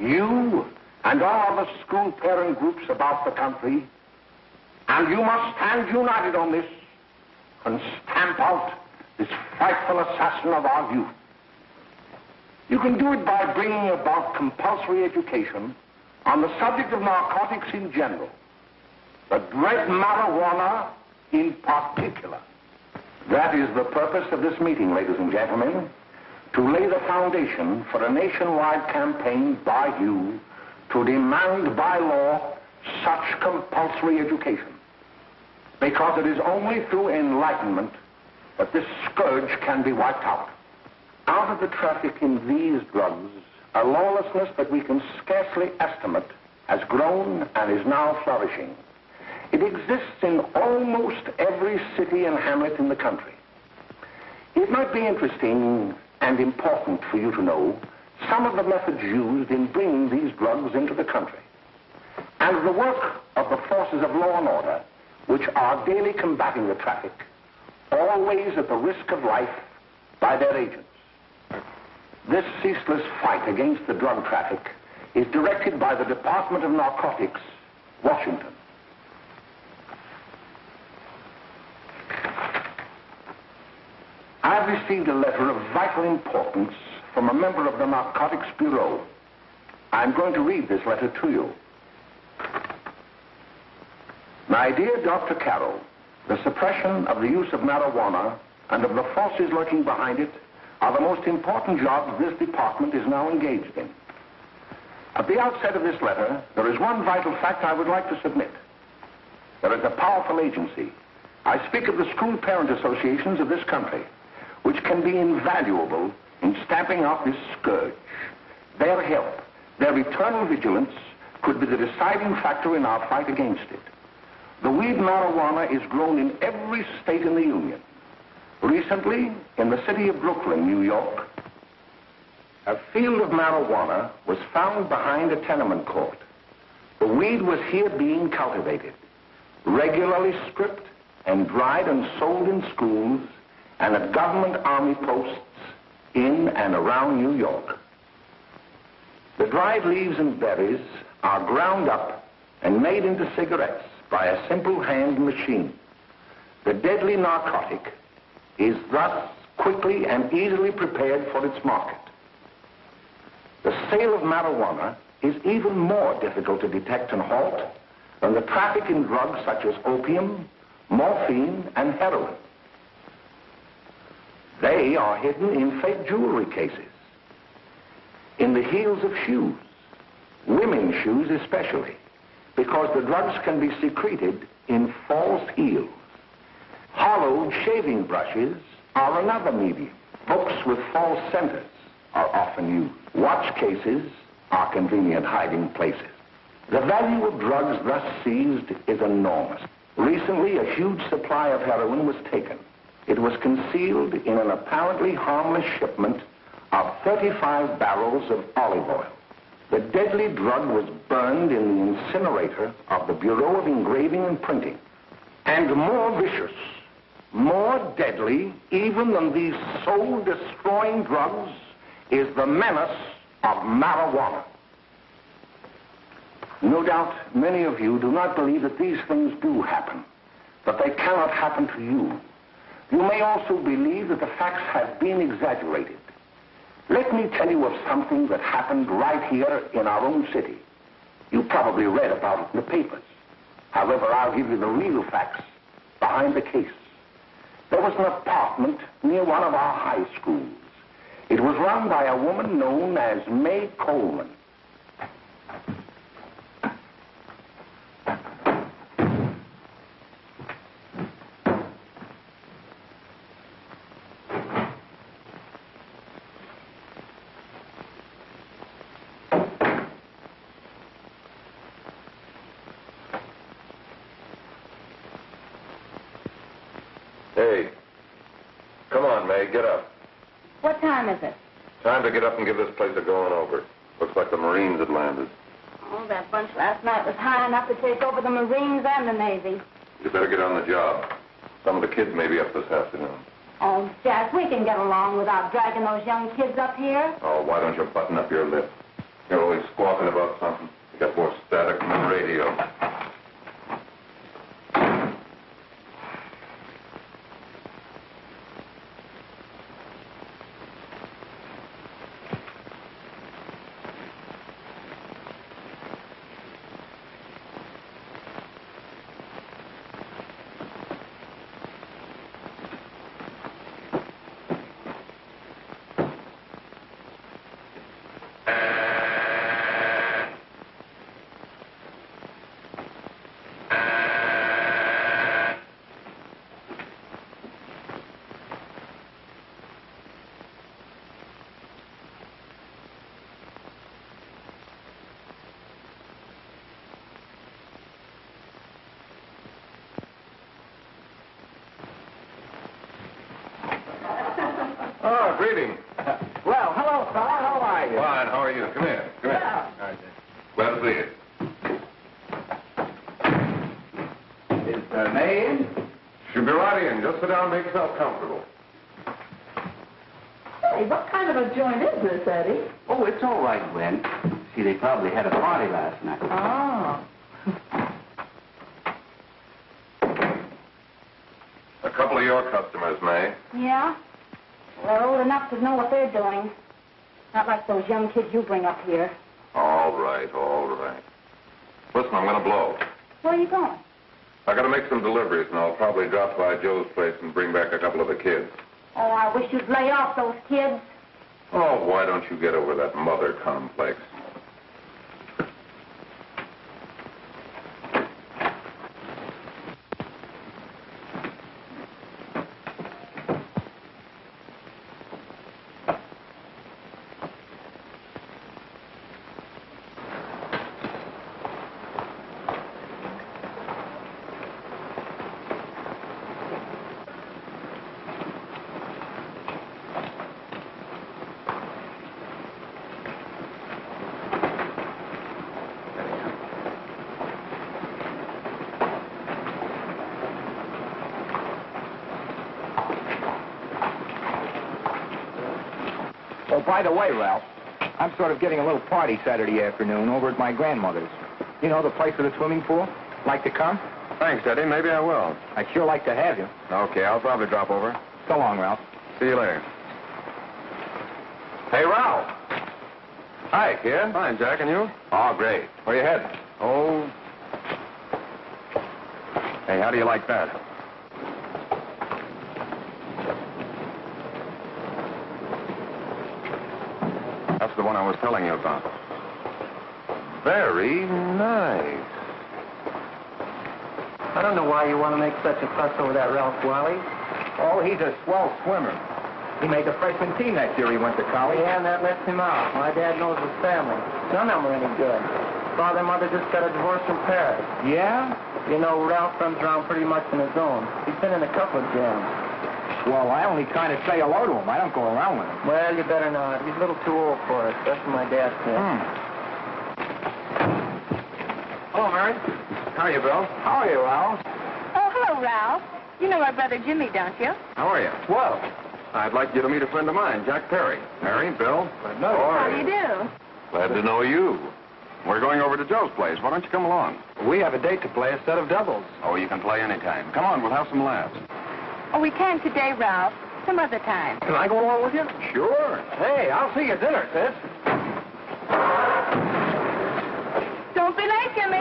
you and all the school parent groups about the country, and you must stand united on this and stamp out this frightful assassin of our youth. You can do it by bringing about compulsory education on the subject of narcotics in general, but dread marijuana in particular. That is the purpose of this meeting, ladies and gentlemen, to lay the foundation for a nationwide campaign by you to demand by law such compulsory education. Because it is only through enlightenment that this scourge can be wiped out. Out of the traffic in these drugs, a lawlessness that we can scarcely estimate has grown and is now flourishing. It exists in almost every city and hamlet in the country. It might be interesting and important for you to know some of the methods used in bringing these drugs into the country, and the work of the forces of law and order, which are daily combating the traffic, always at the risk of life, by their agents. This ceaseless fight against the drug traffic is directed by the Department of Narcotics, Washington. I've received a letter of vital importance from a member of the Narcotics Bureau. I'm going to read this letter to you. My dear Dr. Carroll, the suppression of the use of marijuana and of the forces lurking behind it are the most important jobs this department is now engaged in. At the outset of this letter, there is one vital fact I would like to submit. There is a powerful agency. I speak of the school parent associations of this country, which can be invaluable in stamping out this scourge. Their help, their eternal vigilance, could be the deciding factor in our fight against it. The weed marijuana is grown in every state in the Union. Recently, in the city of Brooklyn, New York, a field of marijuana was found behind a tenement court. The weed was here being cultivated, regularly stripped and dried and sold in schools and at government army posts in and around New York. The dried leaves and berries are ground up and made into cigarettes by a simple hand machine. The deadly narcotic is thus quickly and easily prepared for its market. The sale of marijuana is even more difficult to detect and halt than the traffic in drugs such as opium, morphine, and heroin. They are hidden in fake jewelry cases, in the heels of shoes, women's shoes especially, because the drugs can be secreted in false heels. Hollowed shaving brushes are another medium. Books with false centers are often used. Watch cases are convenient hiding places. The value of drugs thus seized is enormous. Recently, a huge supply of heroin was taken. It was concealed in an apparently harmless shipment of 35 barrels of olive oil. The deadly drug was burned in the incinerator of the Bureau of Engraving and Printing. And more vicious, more deadly, even than these soul-destroying drugs, is the menace of marijuana. No doubt many of you do not believe that these things do happen, but they cannot happen to you. You may also believe that the facts have been exaggerated. Let me tell you of something that happened right here in our own city. You probably read about it in the papers. However, I'll give you the real facts behind the case. There was an apartment near one of our high schools. It was run by a woman known as May Coleman. Hey, come on, May, get up. What time is it? Time to get up and give this place a going over. Looks like the Marines had landed. Oh, that bunch last night was high enough to take over the Marines and the Navy. You better get on the job. Some of the kids may be up this afternoon. Oh, Jack, we can get along without dragging those young kids up here. Oh, why don't you button up your lip? You're always squawking about something. You got more static than the radio. Oh, greetings. Well, hello, fella. How are you? Fine, how are you? Come here. Come here. Yeah. All right, glad to see you. Is May in? She'll be right in. Just sit down and make yourself comfortable. Hey, what kind of a joint is this, Eddie? Oh, it's all right, Gwen. See, they probably had a party last night. Oh. A couple of your customers, May. Yeah? Well, they're old enough to know what they're doing. Not like those young kids you bring up here. All right, all right. Listen, I'm going to blow. Where are you going? I got to make some deliveries, and I'll probably drop by Joe's place and bring back a couple of the kids. Oh, I wish you'd lay off those kids. Oh, why don't you get over that mother complex? Oh, by the way, Ralph, I'm sort of getting a little party Saturday afternoon over at my grandmother's. You know, the place with the swimming pool? Like to come? Thanks, Eddie. Maybe I will. I'd sure like to have you. Okay, I'll probably drop over. So long, Ralph. See you later. Hey, Ralph. Hi, kid. Fine, Jack, and you? Oh, great. Where you heading? Oh. Hey, how do you like that? That's the one I was telling you about. Very nice. I don't know why you want to make such a fuss over that Ralph Wally. Oh, he's a swell swimmer. He made the freshman team that year he went to college. Yeah, and that lets him out. My dad knows his family. None of them are any good. Father and mother just got a divorce from Paris. Yeah? You know, Ralph runs around pretty much on his own. He's been in a couple of jams. Well, I only kind of say hello to him. I don't go around with him. Well, you better not. He's a little too old for it. That's what my dad said. Hello, Mary. How are you, Bill? How are you, Ralph? Oh, hello, Ralph. You know our brother Jimmy, don't you? How are you? Well, I'd like you to meet a friend of mine, Jack Perry. Mary, Bill. How do you do? Glad to know you. We're going over to Joe's place. Why don't you come along? we have a date to play, a set of doubles. Oh, you can play anytime. Come on, we'll have some laughs. Oh, we can today, Ralph. Some other time. Can I go along with you? Sure. Hey, I'll see you at dinner, sis. Don't be late, Jimmy.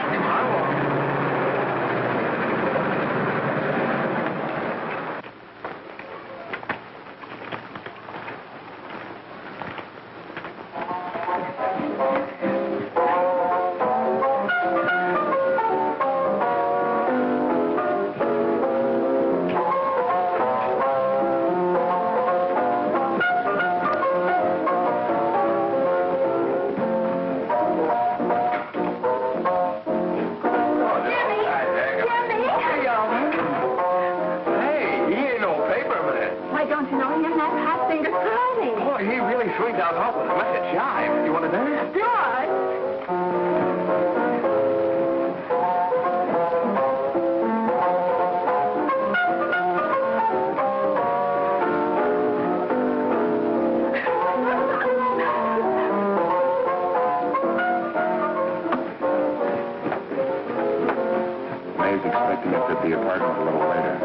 Looked at the apartment a little later.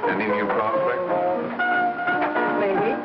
Any new prospects? Maybe.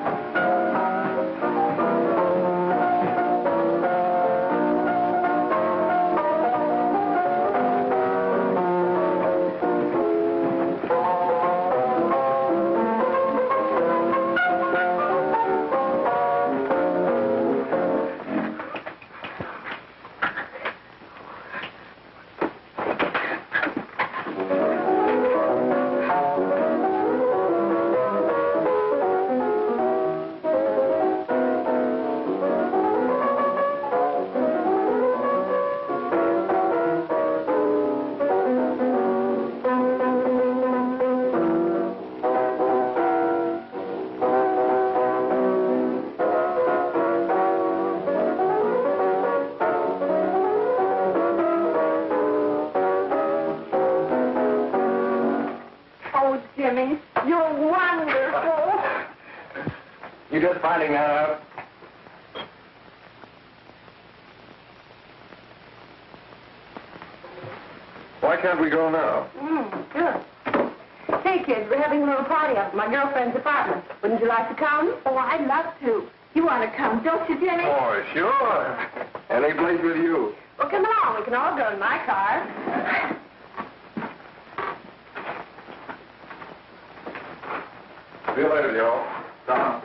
Jimmy, you're wonderful. You just finding that out? Why can't we go now? Good. Hey, kids, we're having a little party up at my girlfriend's apartment. Wouldn't you like to come? Oh, I'd love to. You want to come, don't you, Jimmy? Oh, sure. Any place with you. Well, come along. We can all go in my car. See you later, Joe. Come.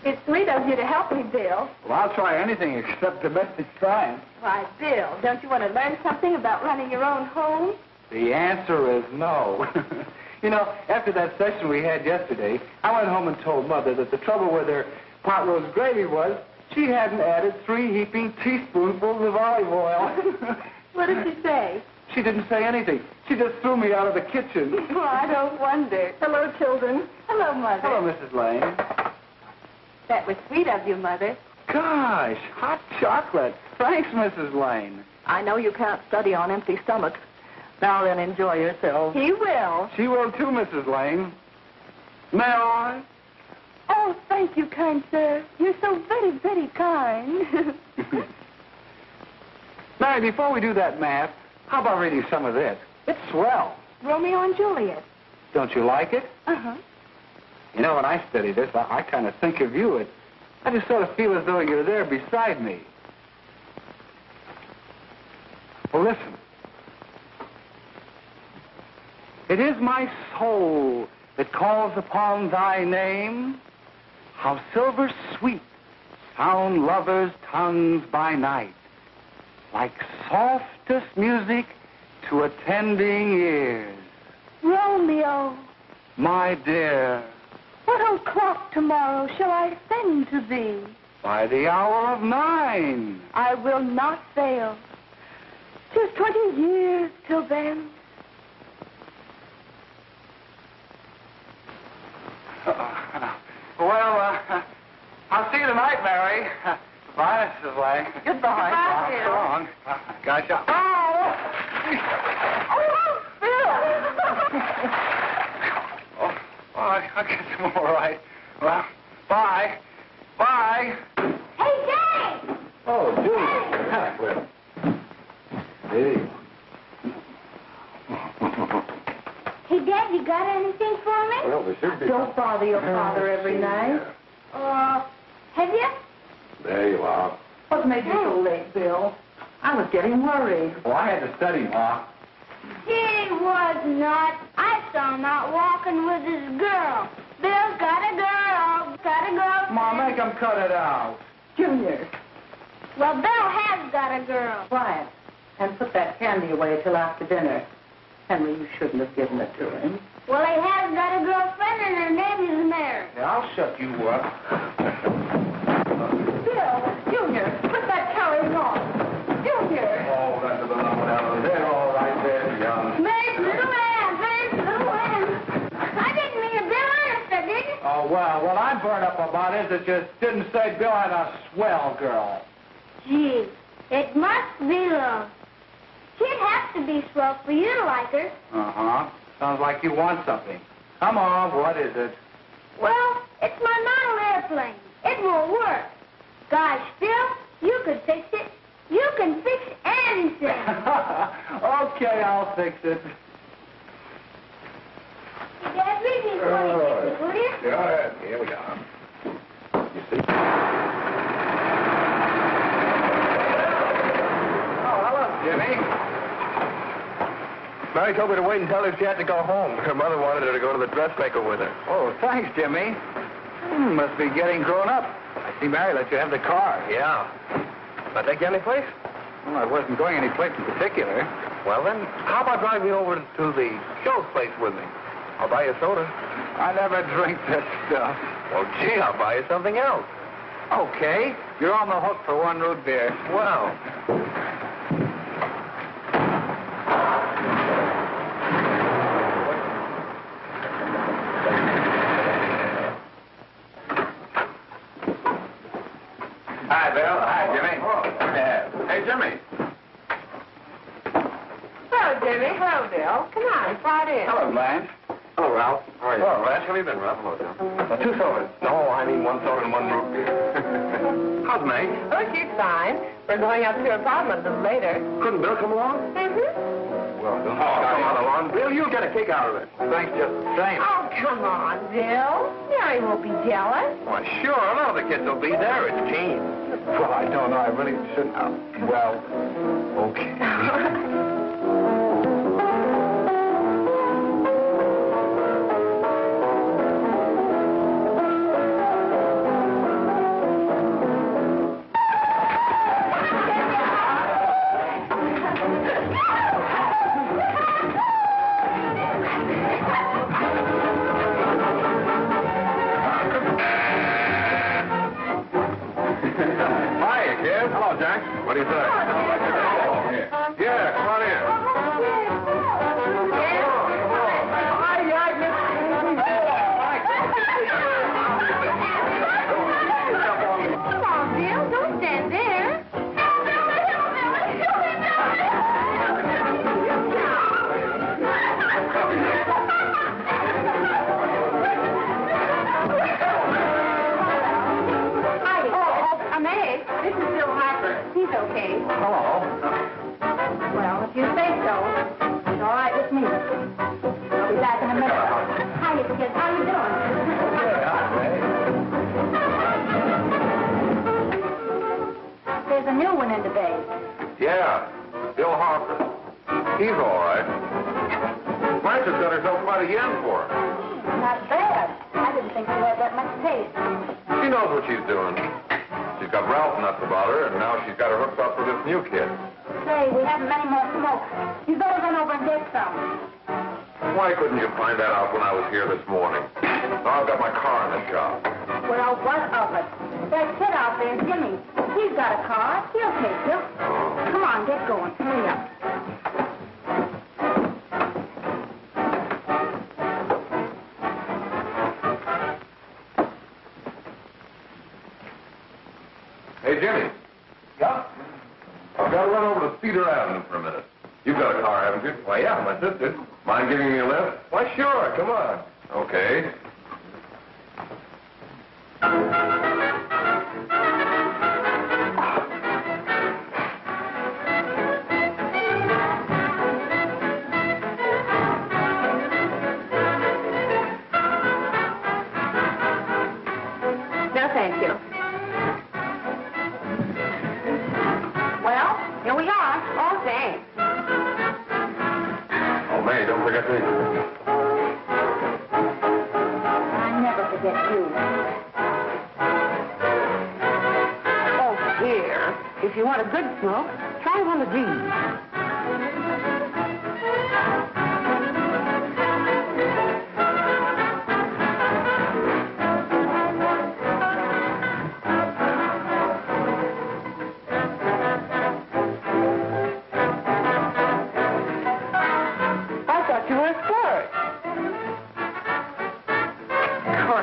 It's sweet of you to help me, Bill. Well, I'll try anything except domestic science. Why, Bill, don't you want to learn something about running your own home? The answer is no. You know, after that session we had yesterday, I went home and told Mother that the trouble with her pot roast gravy was she hadn't added 3 heaping teaspoonfuls of olive oil. What did she say? She didn't say anything. She just threw me out of the kitchen. Well, I don't wonder. Hello, children. Hello, Mother. Hello, Mrs. Lane. That was sweet of you, Mother. Gosh, hot chocolate. Thanks, Mrs. Lane. I know you can't study on empty stomachs. Now then, enjoy yourself. He will. She will too, Mrs. Lane. May I? Oh, thank you, kind sir. You're so very, very kind. Mary, before we do that math, how about reading some of this? It's swell. Romeo and Juliet. Don't you like it? Uh-huh. You know, when I study this, I kind of think of you. I just sort of feel as though you're there beside me. Well, listen. It is my soul that calls upon thy name. How silver sweet sound lovers' tongues by night, like softest music to attending ears. Romeo, My dear, what o'clock tomorrow shall I send to thee? by the hour of 9. I will not fail. 'Tis 20 years till then. Well, I'll see you tonight, Mary. Bye, Mrs. Lane. Goodbye. Goodbye, Bill. So long. Gotcha. Oh! Oh, Bill! Oh, I guess I'm all right. Well, bye. Bye. Hey, Jay! Oh, Julie. Hey. Hey, Dad, you got anything for me? Well, there should be. Don't bother your father every night. Have you? There you are. What made you so late, Bill? I was getting worried. Well, I had to study, Ma. He was not. I saw him out walking with his girl. Bill's got a girl. Got a girl. Ma, make him cut it out. Junior, Well, Bill has got a girl. quiet. And put that candy away till after dinner. Henry, you shouldn't have given it to him. Well, he has got a girlfriend, and her name is Mary. Yeah, I'll shut you up. Bill, Junior, put that carrying on. Junior! Oh, that's the number down there. All right there, young. Mary's little man. Mary's little man. I didn't mean to Bill honest, I didn't. Oh, well, what I'm burned up about is it just didn't say Bill had a swell girl. Gee, it must be love. She'd have to be swell for you to like her. Uh-huh. Sounds like you want something. Come on, what is it? Well, it's my model airplane. It won't work. Gosh, Bill, you could fix it. You can fix anything. Okay, I'll fix it. Dad, read me for you, will you? Go ahead. Here we are. You see? Oh, hello, Jimmy. Mary told me to wait and tell her she had to go home. Her mother wanted her to go to the dressmaker with her. Oh, thanks, Jimmy. Must be getting grown up. I see Mary let you have the car. Yeah. Can I take you any place? Well, I wasn't going any place in particular. Well, then, how about driving me over to the show's place with me? I'll buy you a soda. I never drink that stuff. Well, gee, I'll buy you something else. Okay. You're on the hook for one root beer. Well. Hi, Bill. Hi, Jimmy. Hey, Jimmy. Hello, Jimmy. Hello, Bill. Come on, slide in. Hello, Blanche. Hello, Ralph. How are you? Hello, Ralph. How have you been, Ralph? Hello, John. 2 sodas. No, I mean 1 soda and 1 root beer. How's May? Oh, she's fine. We're going up to her apartment a little later. Couldn't Bill come along? Mm-hmm. Well, don't Come on along. Bill, you'll get a kick out of it. Thanks just the same. Oh, come on, Bill. Mary won't be jealous. Why, sure. None of the kids will be there. It's Gene. Well, I don't know. I really shouldn't. Well, okay. Hiya, kid. Hello, Jack. What do you say? Yeah, come on in. Come on, Bill. Don't stand there. This is Bill Harper. He's okay. Hello. Well, if you say so, it's all right with me. I'll be back in a minute. Hiya, kids. How you doing? There's a new one in the bay. Yeah, Bill Harper. He's all right. Blanche's got herself quite a yen for her. Not bad. I didn't think she had that much taste. She knows what she's doing. She's got Ralph nuts about her, and now she's got her hooked up with this new kid. Say, we haven't many more smoke. You better run over and get some. Why couldn't you find that out when I was here this morning? Now I've got my car in the shop. Well, what of it? That kid out there, Jimmy. He's got a car. He'll take you. Come on, get going. Hurry up. Hey, Jimmy. Yeah? I've got to run over to Cedar Avenue for a minute. You've got a car, haven't you? Why, yeah, my sister. Mind giving me a lift? Why, sure. Come on. Okay. No, thank you. Well, here we are. Oh, thanks. Oh, May, don't forget me. I never forget you. Oh, here. If you want a good smoke, try one of these.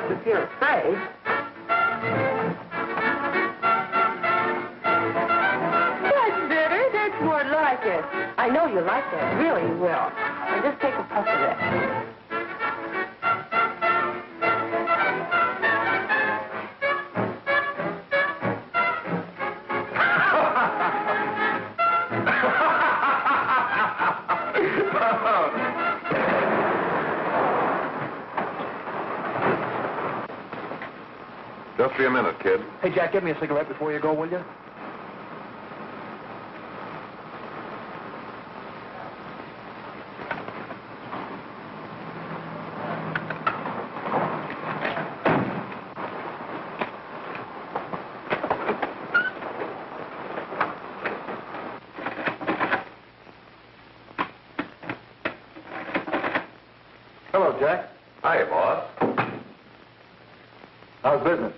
If you're afraid. That's better. That's more like like this. I know you like that. Really, you will. And just take a puff of that. Just be a minute, kid. Hey, Jack, give me a cigarette before you go, will you? Hello, Jack. Hi, boss. How's business?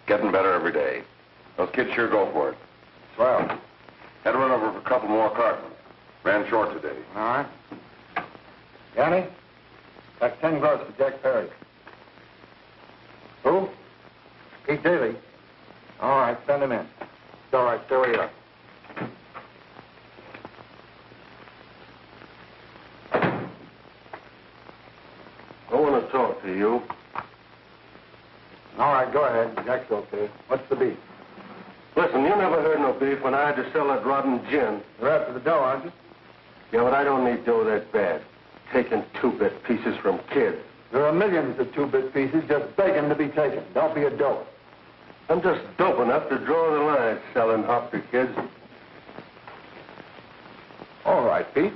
Getting better every day. Those kids sure go for it. Swell. Had to run over for a couple more cartons. Ran short today. All right. Yanni, that's 10 gross for Jack Perry. Who? Pete Daly. All right, send him in. It's all right, stay where you are. I want to talk to you. All right, go ahead. Jack's okay. What's the beef? Listen, you never heard no beef when I had to sell that rotten gin. You're after the dough, aren't you? Yeah, but I don't need dough that bad. Taking two-bit pieces from kids. There are millions of two-bit pieces just begging to be taken. Don't be a dope. I'm just dope enough to draw the line selling hop to kids. All right, Pete.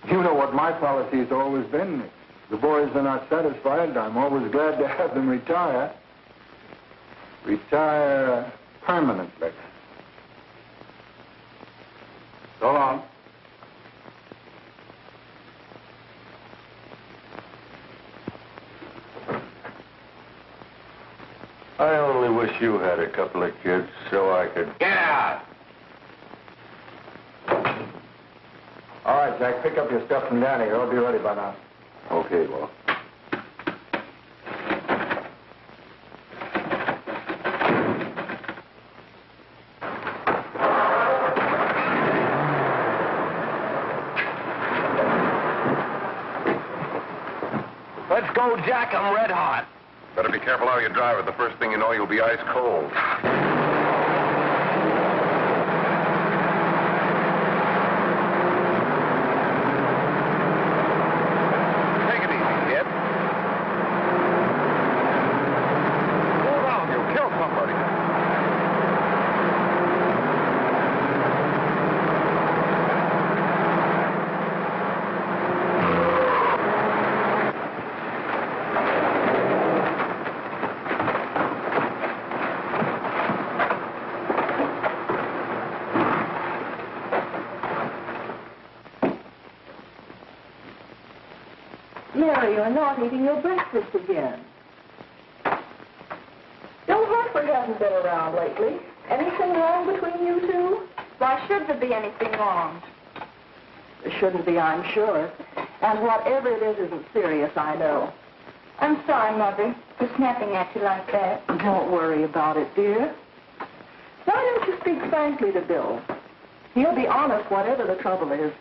You know what my policy has always been. If the boys are not satisfied, I'm always glad to have them retire. Retire permanently. So long. I only wish you had a couple of kids so I could... Get out! All right, Jack, pick up your stuff from Danny. It'll be ready by now. Okay, well. Let's go, Jack. I'm red hot. Better be careful how you drive it. The first thing you know, you'll be ice cold. Take it easy, kid. Go around, you'll kill somebody. Mary, you're not eating your breakfast again. Bill Hartford hasn't been around lately. Anything wrong between you two? Why should there be anything wrong? There shouldn't be, I'm sure. And whatever it is isn't serious, I know. I'm sorry, Mother, for snapping at you like that. Don't worry about it, dear. Why don't you speak frankly to Bill? He'll be honest whatever the trouble is.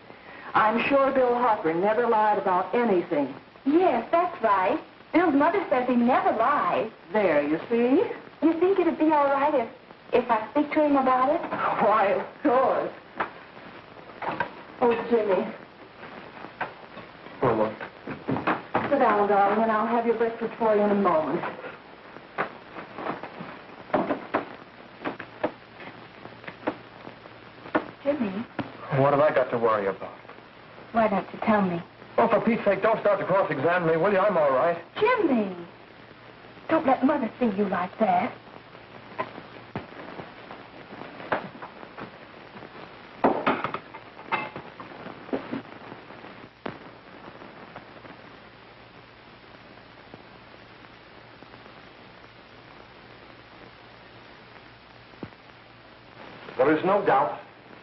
I'm sure Bill Harper never lied about anything. Yes, that's right. Bill's mother says he never lies. There, you see? You think it'd be all right if I speak to him about it? Why, of course. Oh, Jimmy. Mama. Sit down, darling, and I'll have your breakfast for you in a moment. Jimmy, What have I got to worry about? why don't you tell me? Oh, for Pete's sake, don't start to cross-examine me, will you? I'm all right. Jimmy! Don't let Mother see you like that. There is no doubt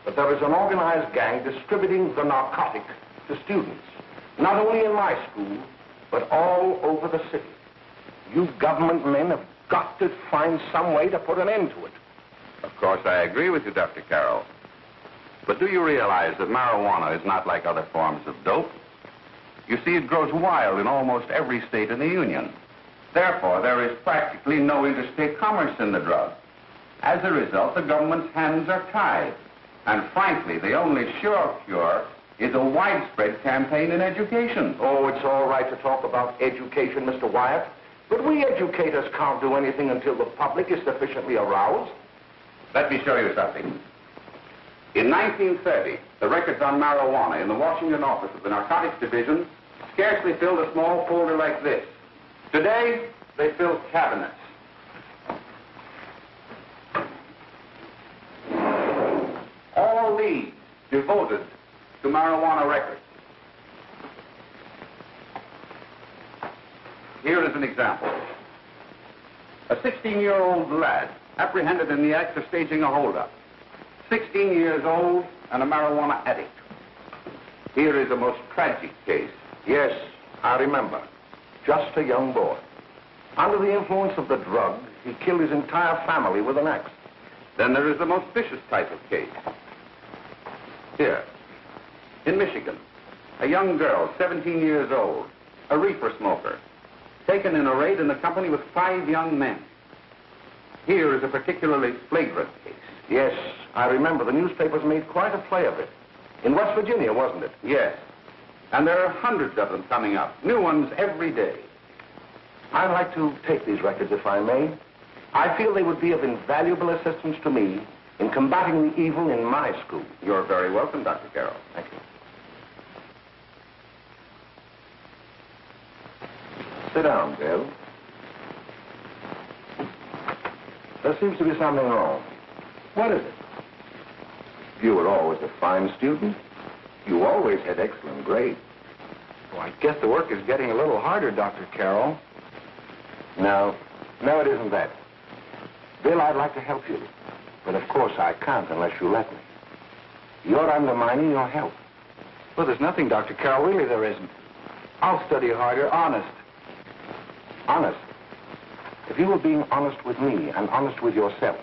that there is an organized gang distributing the narcotic to students, not only in my school, but all over the city. You government men have got to find some way to put an end to it. Of course, I agree with you, Dr. Carroll. But do you realize that marijuana is not like other forms of dope? You see, it grows wild in almost every state in the Union. Therefore, there is practically no interstate commerce in the drug. As a result, the government's hands are tied. And frankly, the only sure cure is a widespread campaign in education. Oh, it's all right to talk about education, Mr. Wyatt. But we educators can't do anything until the public is sufficiently aroused. Let me show you something. In 1930, the records on marijuana in the Washington office of the Narcotics Division scarcely filled a small folder like this. Today, they fill cabinets. All these devoted to marijuana records. Here is an example. A 16-year-old lad apprehended in the act of staging a holdup. 16 years old and a marijuana addict. Here is a most tragic case. Yes, I remember. Just a young boy. Under the influence of the drug, he killed his entire family with an axe. Then there is the most vicious type of case. Here, in Michigan, a young girl, 17 years old, a reefer smoker, taken in a raid in the company with 5 young men. Here is a particularly flagrant case. Yes, I remember. The newspapers made quite a play of it. In West Virginia, wasn't it? Yes. And there are hundreds of them coming up, new ones every day. I'd like to take these records, if I may. I feel they would be of invaluable assistance to me in combating the evil in my school. You're very welcome, Dr. Carroll. Thank you. Sit down, Bill. There seems to be something wrong. What is it? You were always a fine student. You always had excellent grades. Well, I guess the work is getting a little harder, Dr. Carroll. No, it isn't that. Bill, I'd like to help you. But of course I can't unless you let me. You're undermining your health. Well, there's nothing, Dr. Carroll. Really, there isn't. I'll study harder, honest. Honest? If you were being honest with me and honest with yourself,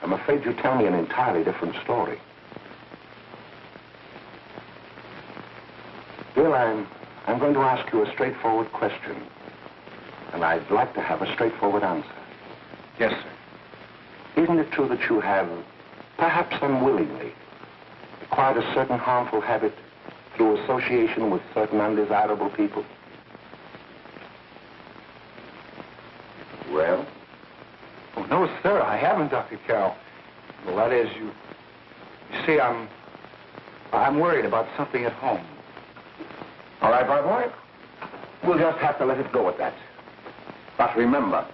I'm afraid you'd tell me an entirely different story. Bill, I'm going to ask you a straightforward question. And I'd like to have a straightforward answer. Yes, sir. Isn't it true that you have, perhaps unwillingly, acquired a certain harmful habit through association with certain undesirable people? Well? Oh, no, sir, I haven't, Dr. Carroll. Well, that is, you see, I'm worried about something at home. All right, my boy. We'll just have to let it go at that. But remember,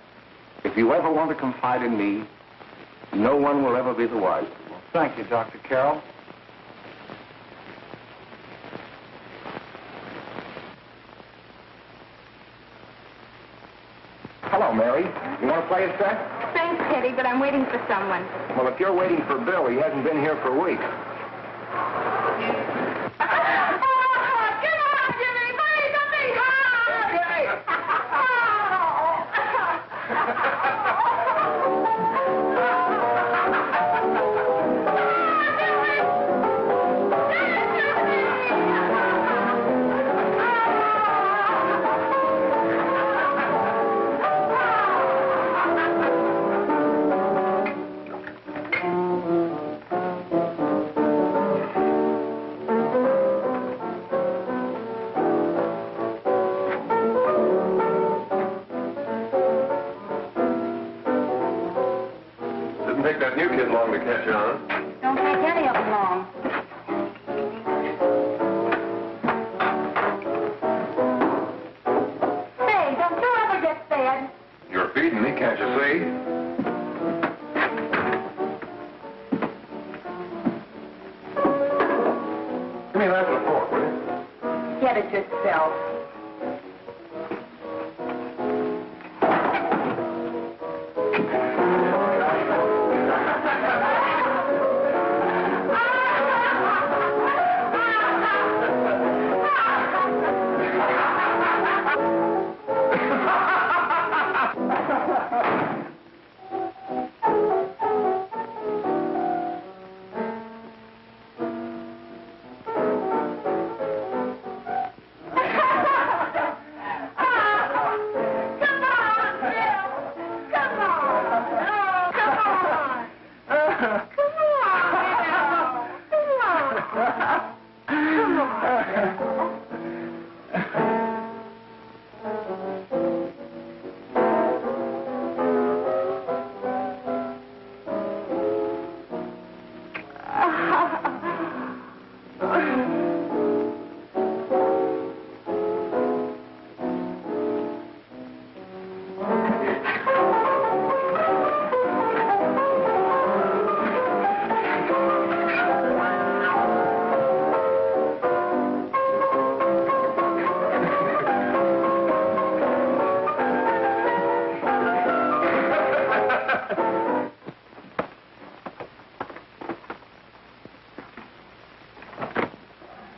if you ever want to confide in me, no one will ever be the wiser. Well, thank you, Dr. Carroll. Hello, Mary. You want to play a set? Thanks, Teddy, but I'm waiting for someone. Well, if you're waiting for Bill, he hasn't been here for weeks. Take that new kid long to catch on. Don't take any of them long. Say, don't you ever get fed? You're feeding me, can't you see? Give me a knife and a fork, will you? Get it yourself.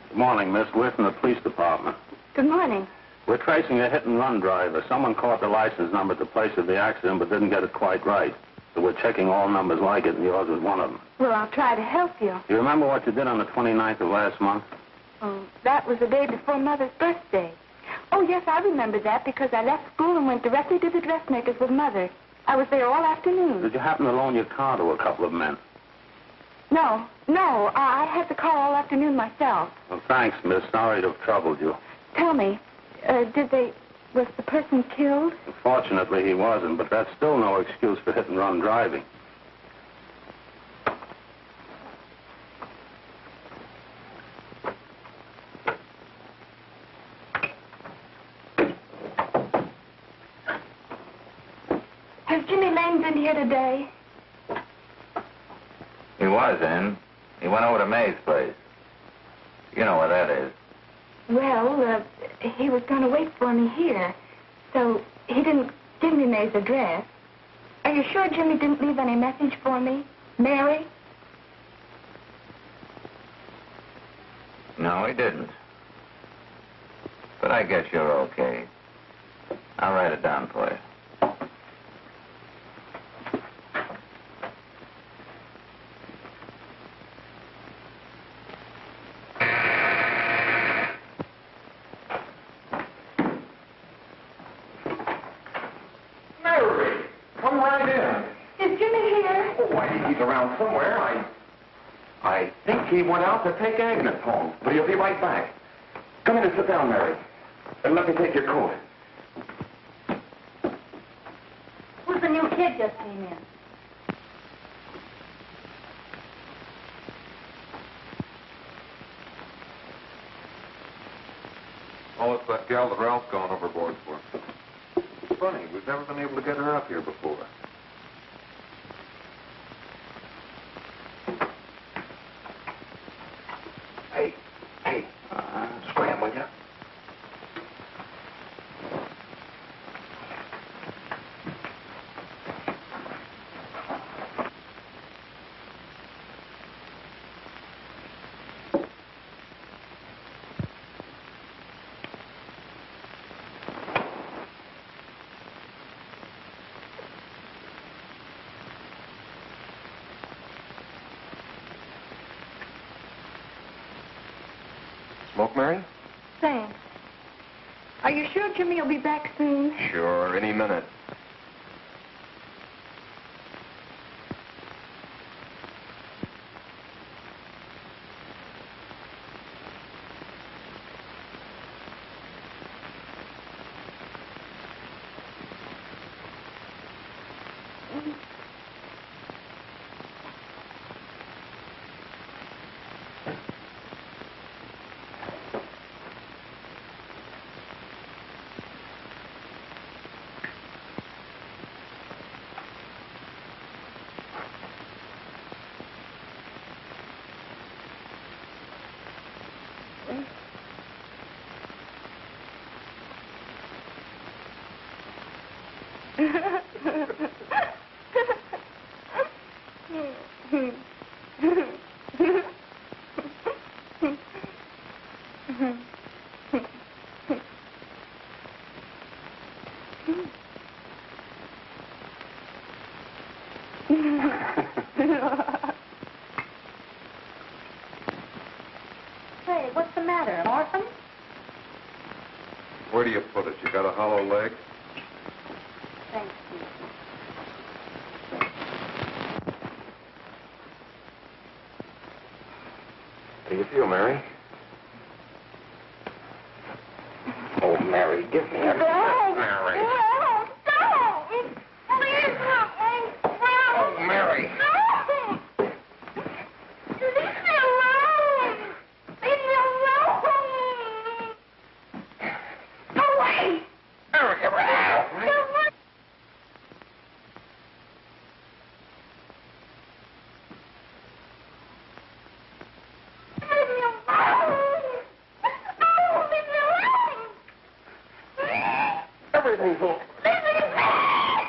Good morning, Miss. We're from the police department. Good morning. We're tracing a hit-and-run driver. Someone caught the license number at the place of the accident but didn't get it quite right. So we're checking all numbers like it, and yours was one of them. Well, I'll try to help you. You remember what you did on the 29th of last month? Oh, that was the day before Mother's birthday. Oh, yes, I remember that because I left school and went directly to the dressmaker's with Mother. I was there all afternoon. Did you happen to loan your car to a couple of men? No, I had the car all afternoon myself. Well, thanks, miss. Sorry to have troubled you. Tell me, was the person killed? Fortunately, he wasn't, but that's still no excuse for hit-and-run driving. Has Jimmy Lane been here today? He was in. He went over to May's place. You know where that is. Well, he was going to wait for me here, so he didn't give me May's address. Are you sure Jimmy didn't leave any message for me? Mary? No, he didn't. But I guess you're okay. I'll write it down for you. Around somewhere. I think he went out to take Agnes home, but he'll be right back. Come in and sit down, Mary. And let me take your coat. Who's the new kid just came in? Oh, it's that gal that Ralph's gone overboard for. It's funny, we've never been able to get her up here before. Hey, scram, will you? Smoke, Mary? Thanks. Are you sure Jimmy will be back soon? Sure, any minute. Hey, what's the matter? An orphan? Where do you put it? You got a hollow leg? Thanks, do you feel, Mary? Oh, Mary, give me a... Mary. No, don't. Please, Oh, Mary. Leave me alone. Leave me alone. Go away. Mary, get rid of me. Leave me alone. Oh, leave me alone. Everything's all... Leave me alone.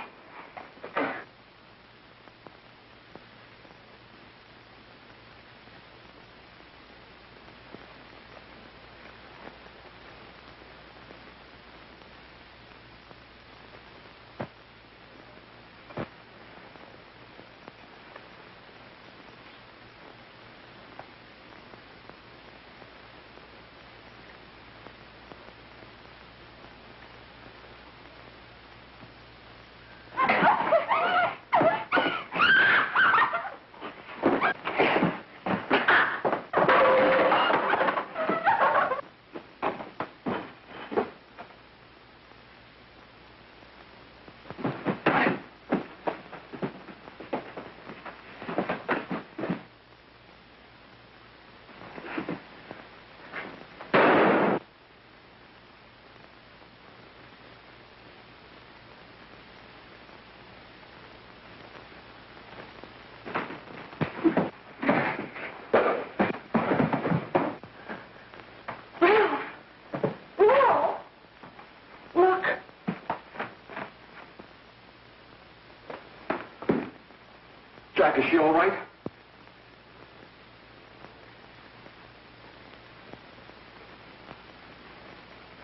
Jack, is she all right?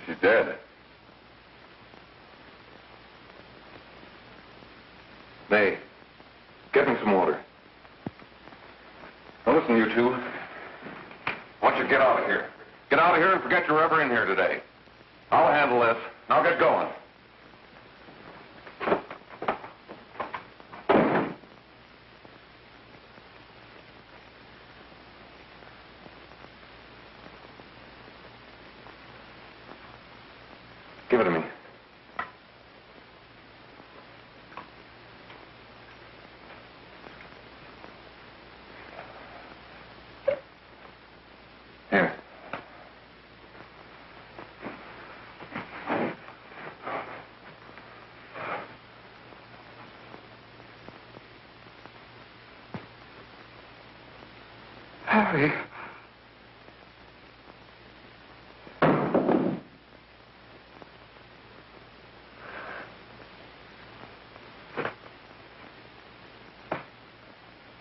She's dead. May, get me some water. Now listen, you two. I want you to get out of here. Get out of here and forget you're ever in here today. I'll handle this. Now get going. Give it to me. Here. Harry.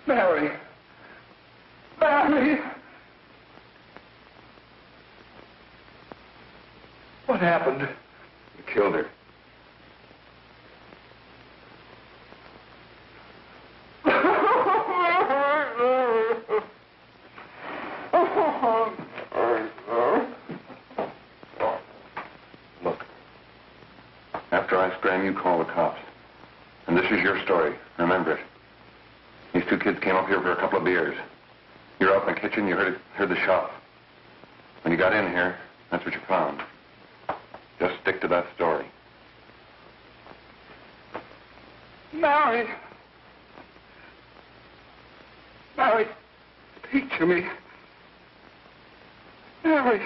Mary. Mary. What happened? You killed her. Look. After I scram, you call the cops. And this is your story. Remember it. These two kids came up here for a couple of beers. You're out in the kitchen, you heard the shot. When you got in here, that's what you found. Just stick to that story. Mary! Mary, speak to me. Mary!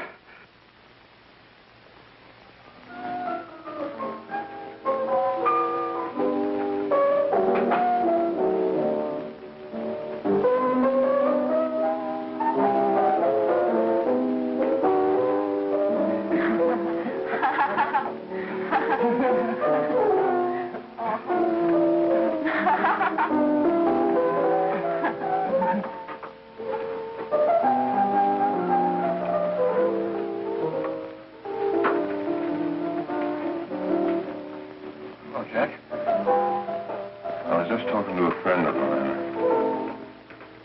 Talking to a friend of mine,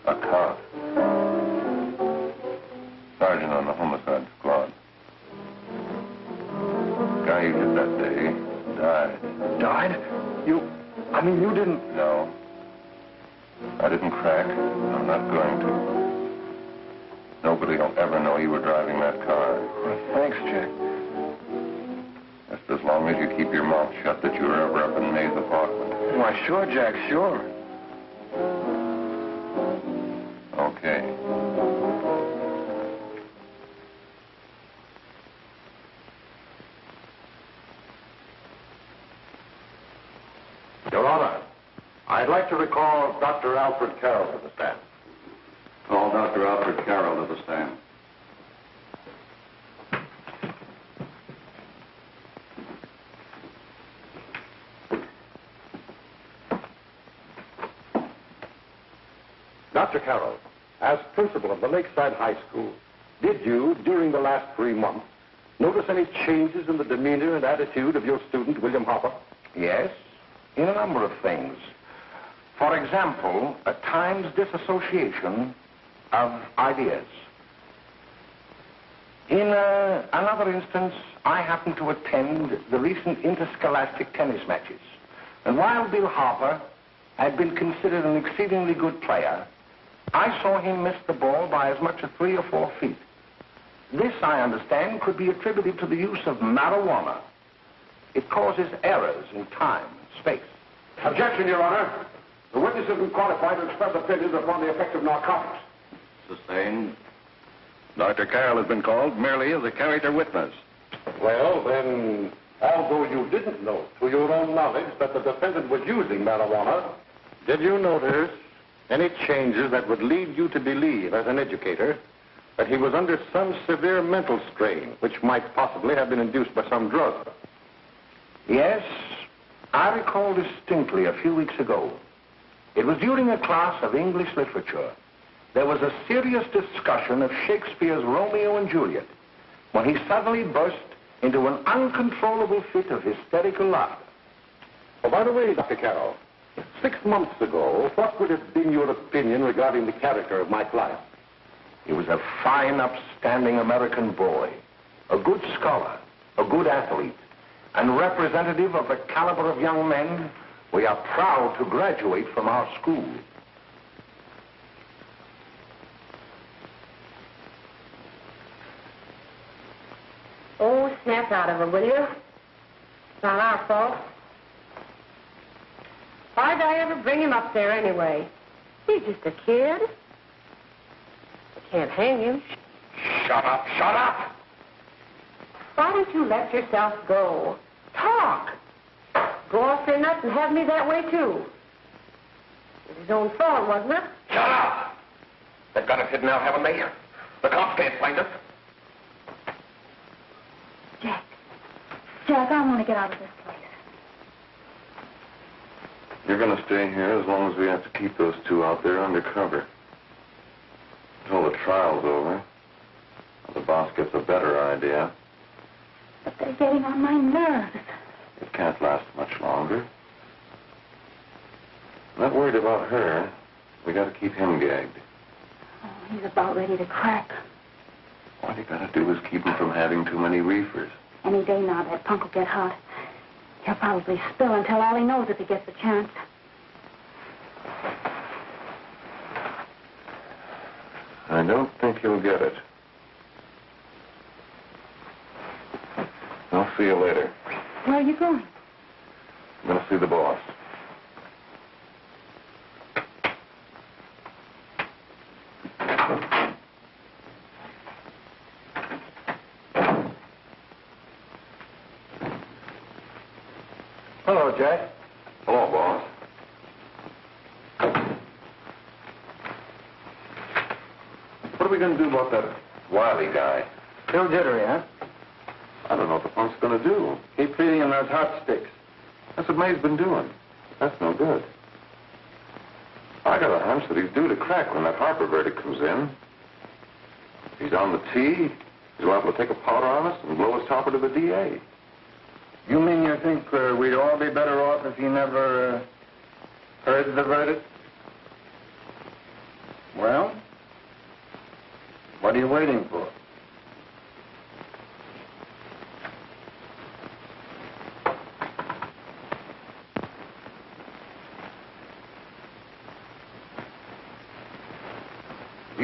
a cop, sergeant on the homicide squad. The guy you hit that day died. Died? I mean, you didn't... No. I didn't crack. I'm not going to. Nobody will ever know you were driving that car. Well, thanks, Jack. Just as long as you keep your mouth shut that you were ever up in May's apartment. Why, sure, Jack, sure. Okay. Your Honor, I'd like to recall Dr. Alfred Carroll to the stand. Call Dr. Alfred Carroll to the stand. Dr. Carroll, as principal of the Lakeside High School, did you, during the last 3 months, notice any changes in the demeanor and attitude of your student, William Hopper? Yes, in a number of things. For example, at times disassociation of ideas. In another instance, I happened to attend the recent interscholastic tennis matches. And while Bill Harper had been considered an exceedingly good player, I saw him miss the ball by as much as 3 or 4 feet. This, I understand, could be attributed to the use of marijuana. It causes errors in time and space. Objection, Your Honor. The witness isn't qualified to express opinions upon the effect of narcotics. Sustained. Dr. Carroll has been called merely as a character witness. Well, then, although you didn't know to your own knowledge that the defendant was using marijuana, did you notice any changes that would lead you to believe, as an educator, that he was under some severe mental strain, which might possibly have been induced by some drug? Yes, I recall distinctly a few weeks ago. It was during a class of English literature. There was a serious discussion of Shakespeare's Romeo and Juliet when he suddenly burst into an uncontrollable fit of hysterical laughter. Oh, by the way, Dr. Carroll, 6 months ago, what would have been your opinion regarding the character of my client? He was a fine, upstanding American boy, a good scholar, a good athlete, and representative of the caliber of young men we are proud to graduate from our school. Oh, snap out of it, will you? It's not our fault. Why'd I ever bring him up there anyway? He's just a kid. I can't hang him. Shut up, shut up! Why don't you let yourself go? Talk. Go off your nuts and have me that way, too. It was his own fault, wasn't it? Shut up! They've got us hidden out, haven't they? The cops can't find us. Jack, I want to get out of this place. You're going to stay here as long as we have to keep those two out there undercover. Until the trial's over. The boss gets a better idea. But they're getting on my nerves. It can't last much longer. I'm not worried about her. We got to keep him gagged. Oh, he's about ready to crack. All you got to do is keep him from having too many reefers. Any day now, that punk will get hot. He'll probably spill and tell all he knows if he gets the chance. I don't think he'll get it. I'll see you later. Where are you going? I'm going to see the boss. Hello, Jack. Hello, boss. What are we going to do about that Wiley guy? Still jittery, huh? I don't know what the punk's going to do. Keep feeding him those hot sticks. That's what May's been doing. That's no good. I got a hunch that he's due to crack when that Harper verdict comes in. If he's on the tee, he's liable to take a powder on us and blow his topper to the DA. You mean you think we'd all be better off if he never heard the verdict? Well, what are you waiting for?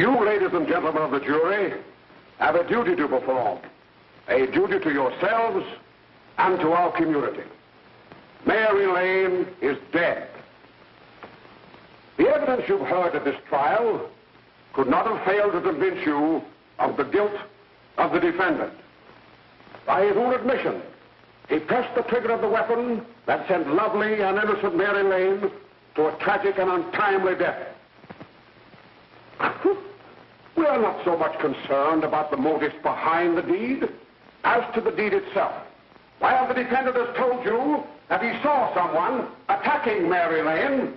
You, ladies and gentlemen of the jury, have a duty to perform. A duty to yourselves and to our community. Mary Lane is dead. The evidence you've heard at this trial could not have failed to convince you of the guilt of the defendant. By his own admission, he pressed the trigger of the weapon that sent lovely and innocent Mary Lane to a tragic and untimely death. We are not so much concerned about the motives behind the deed as to the deed itself. While the defendant has told you that he saw someone attacking Mary Lane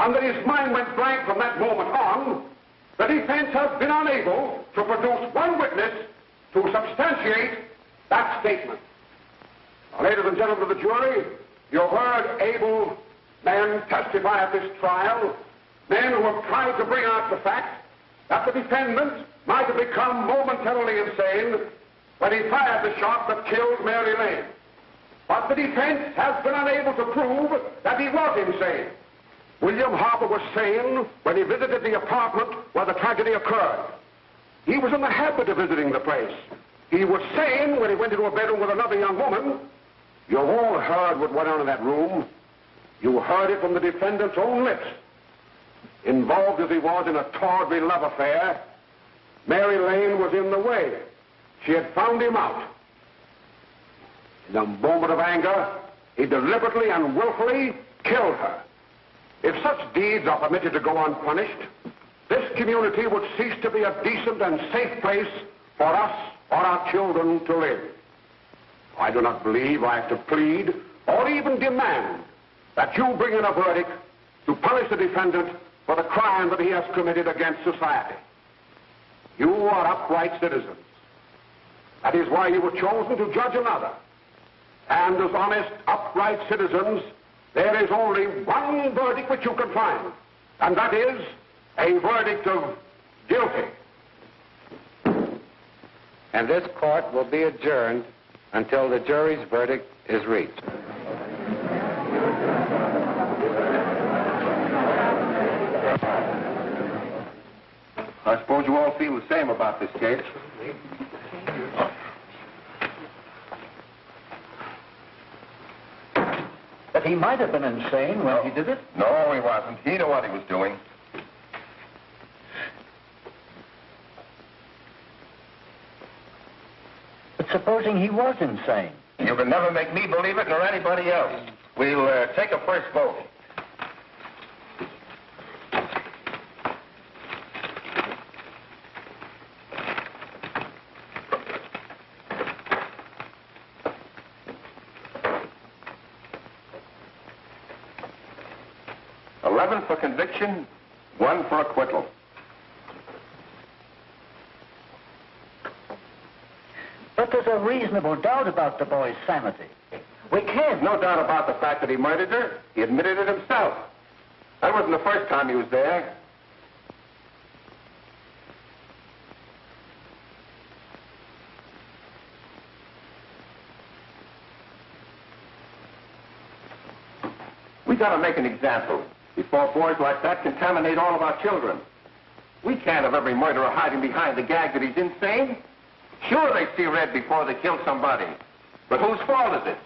and that his mind went blank from that moment on, the defense has been unable to produce one witness to substantiate that statement. Now, ladies and gentlemen of the jury, you heard able men testify at this trial, men who have tried to bring out the fact that the defendant might have become momentarily insane when he fired the shot that killed Mary Lane. But the defense has been unable to prove that he was insane. William Harper was sane when he visited the apartment where the tragedy occurred. He was in the habit of visiting the place. He was sane when he went into a bedroom with another young woman. You've all heard what went on in that room. You heard it from the defendant's own lips. Involved as he was in a tawdry love affair, Mary Lane was in the way. She had found him out. In a moment of anger, he deliberately and willfully killed her. If such deeds are permitted to go unpunished, this community would cease to be a decent and safe place for us or our children to live. I do not believe I have to plead or even demand that you bring in a verdict to punish the defendant for the crime that he has committed against society. You are upright citizens. That is why you were chosen to judge another. And as honest, upright citizens, there is only one verdict which you can find, and that is a verdict of guilty. And this court will be adjourned until the jury's verdict is reached. I suppose you all feel the same about this case. But he might have been insane when he did it. No, he wasn't. He knew what he was doing. But supposing he was insane? You can never make me believe it nor anybody else. We'll take a first vote. For conviction, 1 for acquittal. But there's a reasonable doubt about the boy's sanity. We can't. No doubt about the fact that he murdered her. He admitted it himself. That wasn't the first time he was there. We gotta make an example before boys like that contaminate all of our children. We can't have every murderer hiding behind the gag that he's insane. Sure, they see red before they kill somebody. But whose fault is it?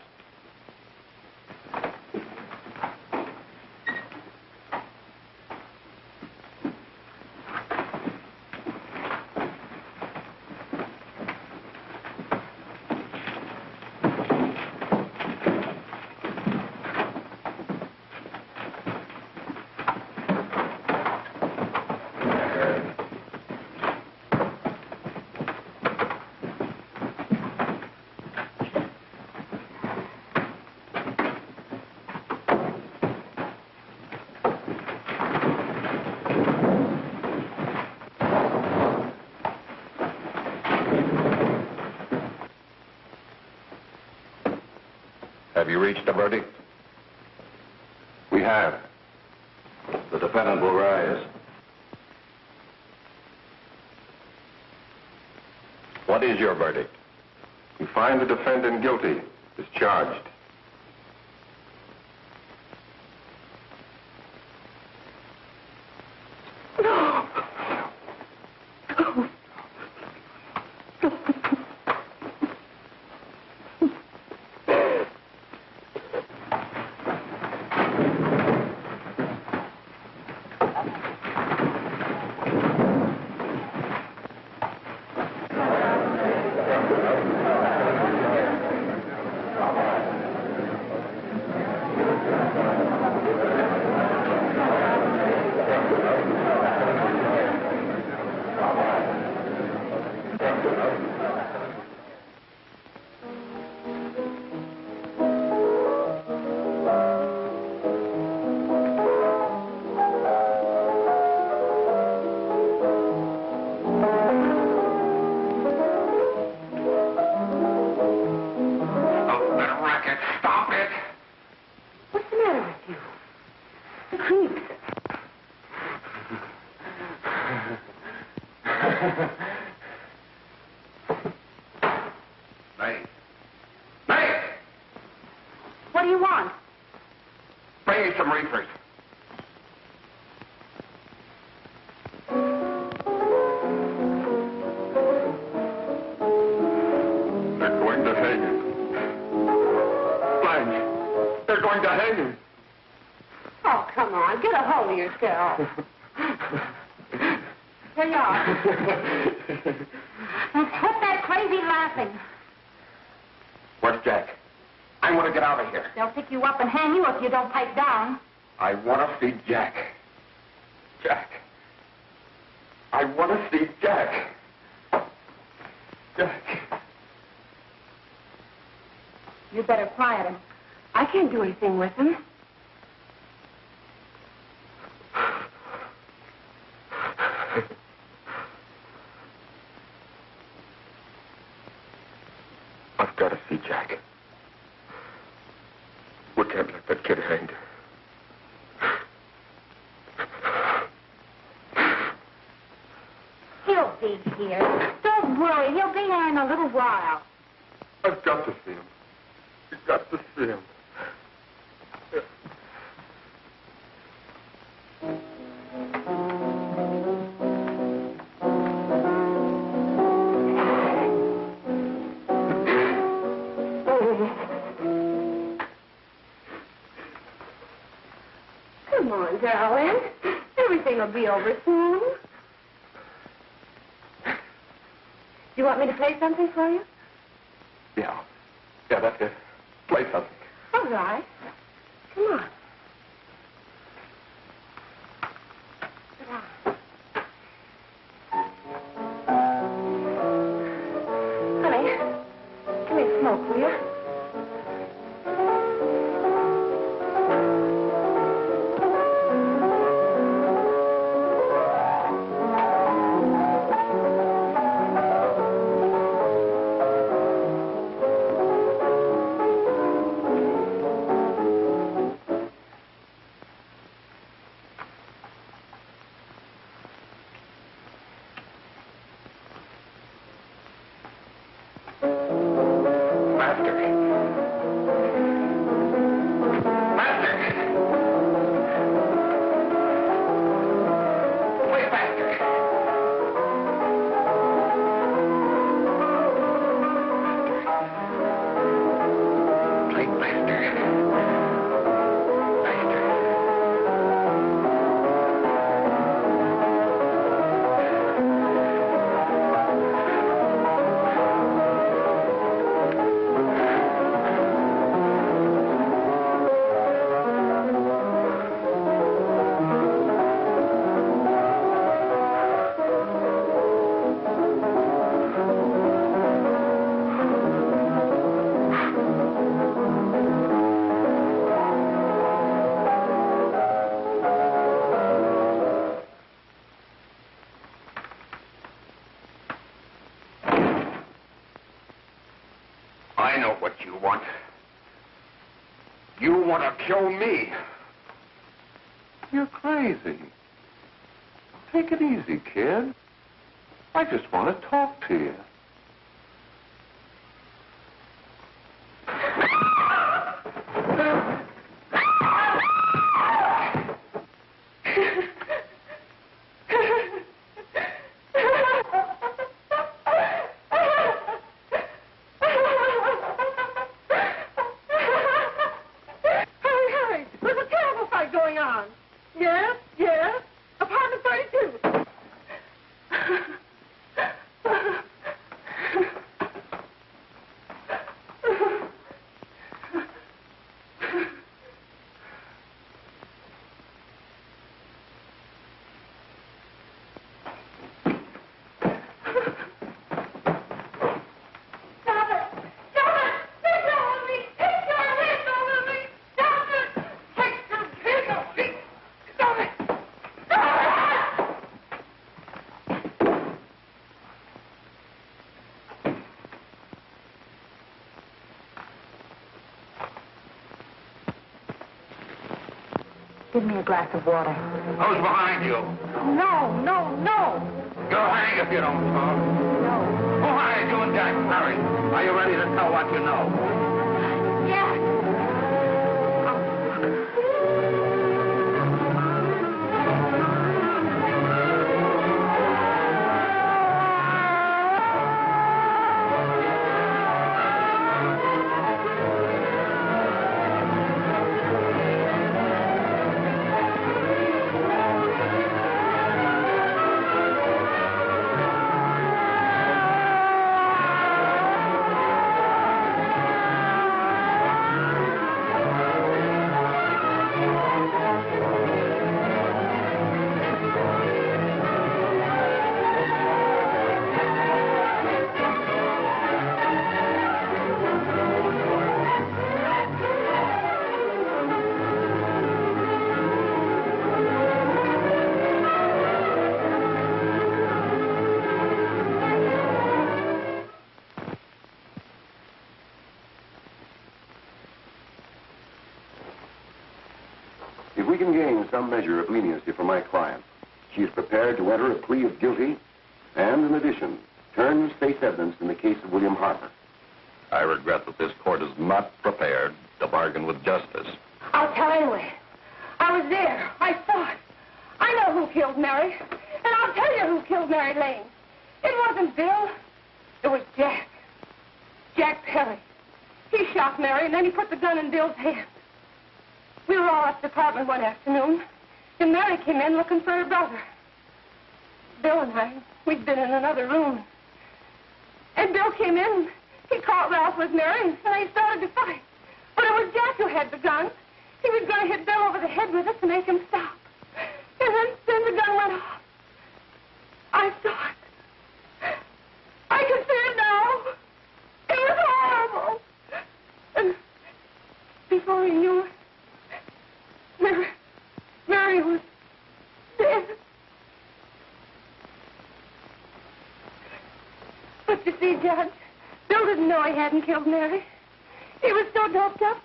Have you reached a verdict? We have. The defendant will rise. What is your verdict? We find the defendant guilty, discharged. What do you want? Bring me some reefers. They're going to hang him. Blanche, they're going to hang him. Oh, come on. Get a hold of yourself. Here you are. And quit that crazy laughing. Where's Jack? I want to get out of here. They'll pick you up and hang you if you don't pipe down. I want to see Jack. Jack. I want to see Jack. Jack. You better quiet him. I can't do anything with him. I've got to see Jack. We can't let that kid hang. He'll be here. Don't worry. He'll be here in a little while. I've got to see him. You've got to see him. Come on, darling. Everything will be over soon. You want me to play something for you? Yeah, that's it. Play something. All right. Come on. Sit down. Honey, give me a smoke, will you? I know what you want. You want to kill me. You're crazy. Take it easy, kid. I just want to talk to you. Give me a glass of water. Who's behind you? No, no, no. You'll hang if you don't talk. No. Who hired you and Jack? Hurry. Are you ready to tell what you know? Jack. If we can gain some measure of leniency for my client, she is prepared to enter a plea of guilty and, in addition, turn state's evidence in the case of William Harper. I regret that this court is not prepared to bargain with justice. I'll tell anyway. I was there. I saw it. I know who killed Mary. And I'll tell you who killed Mary Lane. It wasn't Bill. It was Jack. Jack Perry. He shot Mary, and then he put the gun in Bill's hand. We were all at the apartment one afternoon, and Mary came in looking for her brother. Bill and I, we'd been in another room. And Bill came in, he caught Ralph with Mary, and they started to fight. But it was Jack who had the gun. He was going to hit Bill over the head with it to make him stop. And then the gun went off. I saw it. I can see it now. It was horrible. And before he knew it, Mary was dead. But you see, Judge, Bill didn't know he hadn't killed Mary. He was so doped up,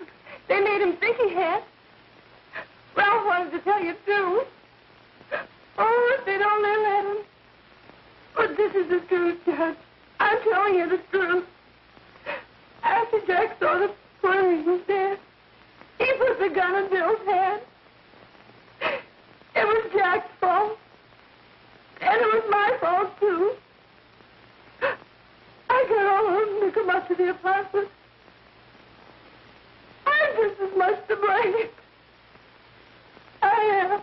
they made him think he had. Ralph wanted to tell you, too. Oh, if they'd only let him. But this is the truth, Judge. I'm telling you the truth. After Jack saw the where he was dead, he put the gun in Bill's hand. It was Jack's fault. And it was my fault, too. I got all of them to come up to the apartment. I'm just as much to blame. I am.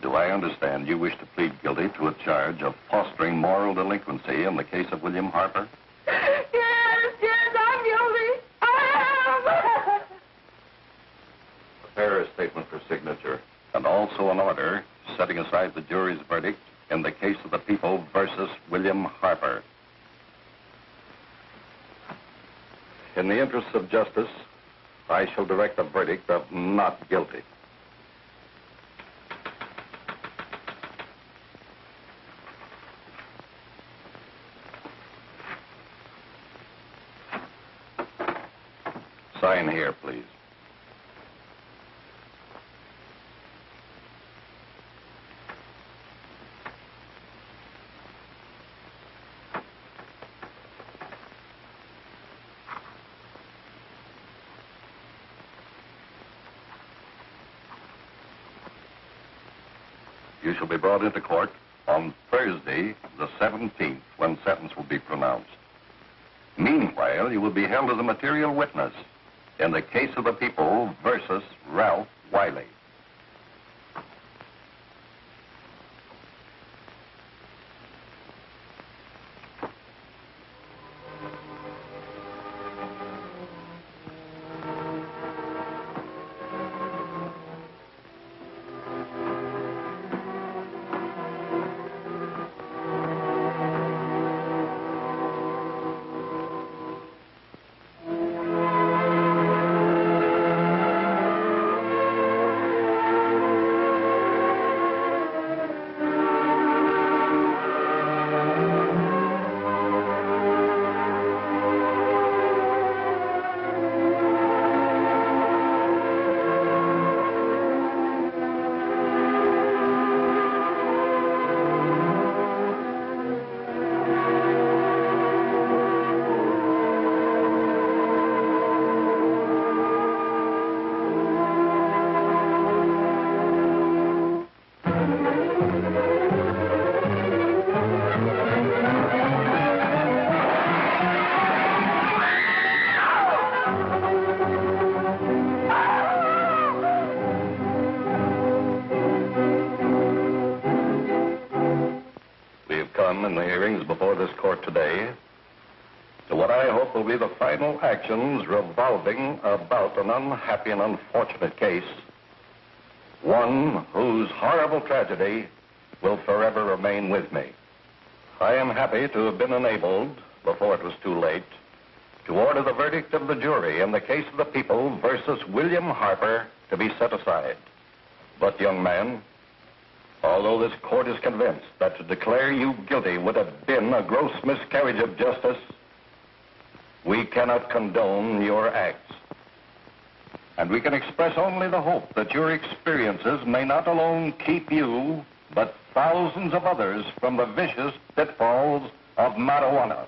Do I understand you wish to plead guilty to a charge of fostering moral delinquency in the case of William Harper? Yes, I'm guilty. I am. Prepare a statement for signature, and also an order setting aside the jury's verdict in the case of the people versus William Harper. In the interests of justice, I shall direct a verdict of not guilty. Sign here, please. You shall be brought into court on Thursday, the 17th, when sentence will be pronounced. Meanwhile, you will be held as a material witness in the case of the people versus Ralph Wiley. done in the hearings before this court today to what I hope will be the final actions revolving about an unhappy and unfortunate case, one whose horrible tragedy will forever remain with me. I am happy to have been enabled, before it was too late, to order the verdict of the jury in the case of the people versus William Harper to be set aside. But, young man, although this court is convinced that to declare you guilty would have been a gross miscarriage of justice, we cannot condone your acts. And we can express only the hope that your experiences may not alone keep you, but thousands of others from the vicious pitfalls of marijuana.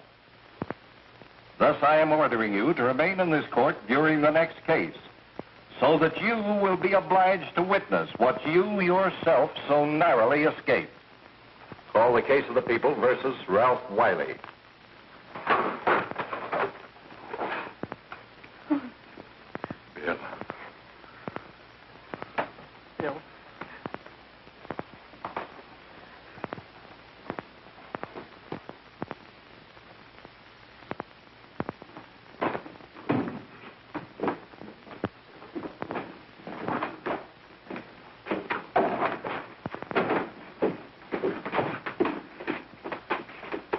Thus, I am ordering you to remain in this court during the next case, so that you will be obliged to witness what you yourself so narrowly escaped. Call the case of the people versus Ralph Wiley. Bill. Bill.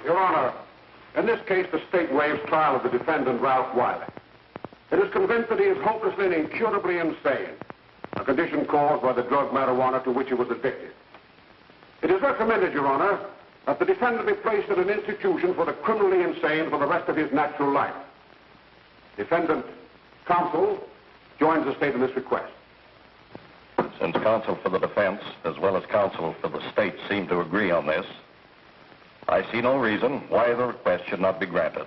Your Honor, in this case, the state waives trial of the defendant, Ralph Wiley. It is convinced that he is hopelessly and incurably insane, a condition caused by the drug marijuana to which he was addicted. It is recommended, Your Honor, that the defendant be placed in an institution for the criminally insane for the rest of his natural life. Defendant counsel joins the state in this request. Since counsel for the defense, as well as counsel for the state, seem to agree on this, I see no reason why the request should not be granted.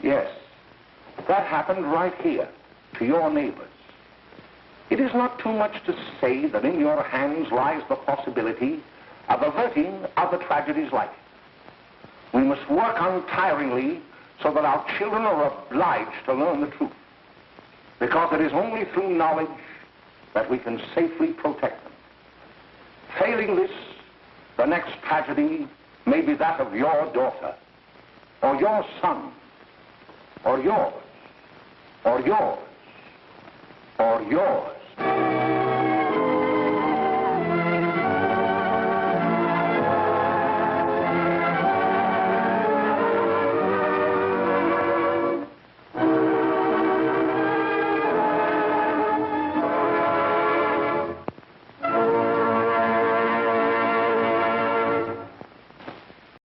Yes, that happened right here, to your neighbors. It is not too much to say that in your hands lies the possibility of averting other tragedies like it. We must work untiringly so that our children are obliged to learn the truth, because it is only through knowledge that we can safely protect them. Failing this, the next tragedy may be that of your daughter, or your son, or yours, or yours, or yours.